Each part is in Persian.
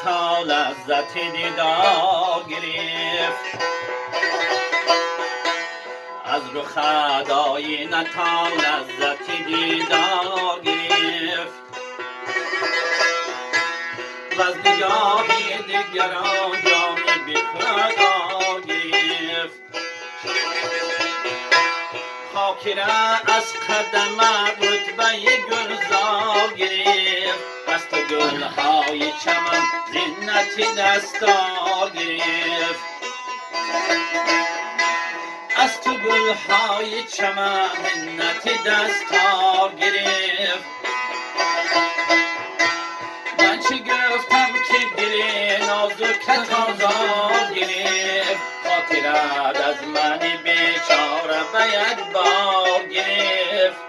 تا لذت دیدار گرفت، از رخ آینه تا لذت دیدار گرفت، و از نگاه دیگران جام بی قرار گرفت. خاکی را از قدم رتبه گلزار گرفت، از تو گلهای چمن زینت دستار گرفت، از تو گلهای چمن زینت دستار گرفت. من چه گفتم که دل نازکت آزار گرفت، خاطرت از من بیچاره به یک بار گرفت.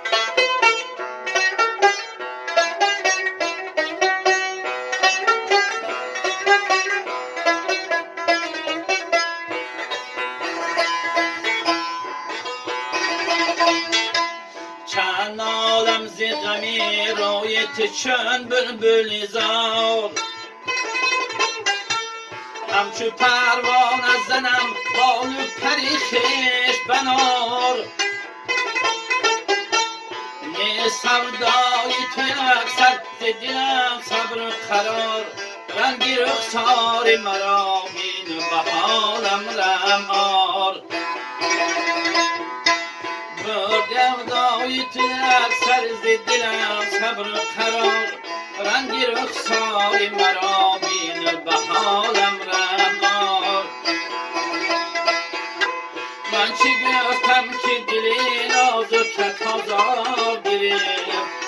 چند عالم ز غمی رویت چون بلبل زار، همچو پروانه زنم بال و پری خویش بنار. نه سودای تو اکثر ز دلم صبر و قرار، رنگ رخسار مرا بین و به حالم رحم آر. گردای تو اکثر ز دلم صبر و قرار، رنگ رخسار مرا بین و به حالم رحم آر. من چه گفتم که دل نازکت آزار گرفت،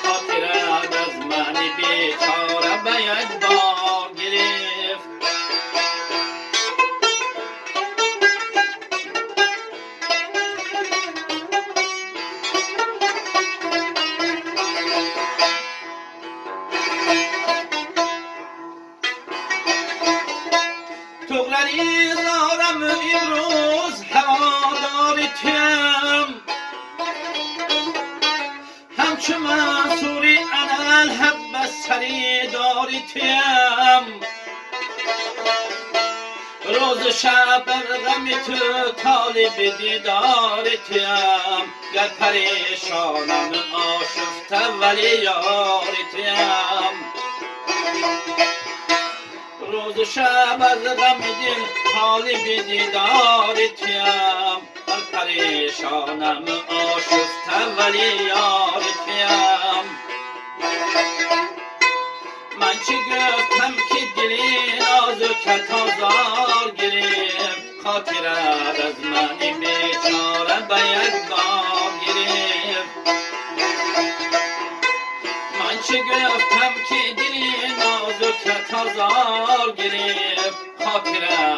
خاطرت از من بیچاره به یک بار گرفت. تغلری زارم امروز هوادار توام، همچو منصوری انال حب سری داری توام. روز و شب بر غم تو طالب دیدار توام، گر پریشانم آشفته ولی یار توام. روز و شب از غم دل طالب دیدار توام، من پریشانم آشفته ولی یار توام. من چه گفتم که دل نازکت آزار گرفت، خاطرت از من بیچاره به یک بار گرفت. من چه گفتم که دل نازکت آزار گرفت، خاطرت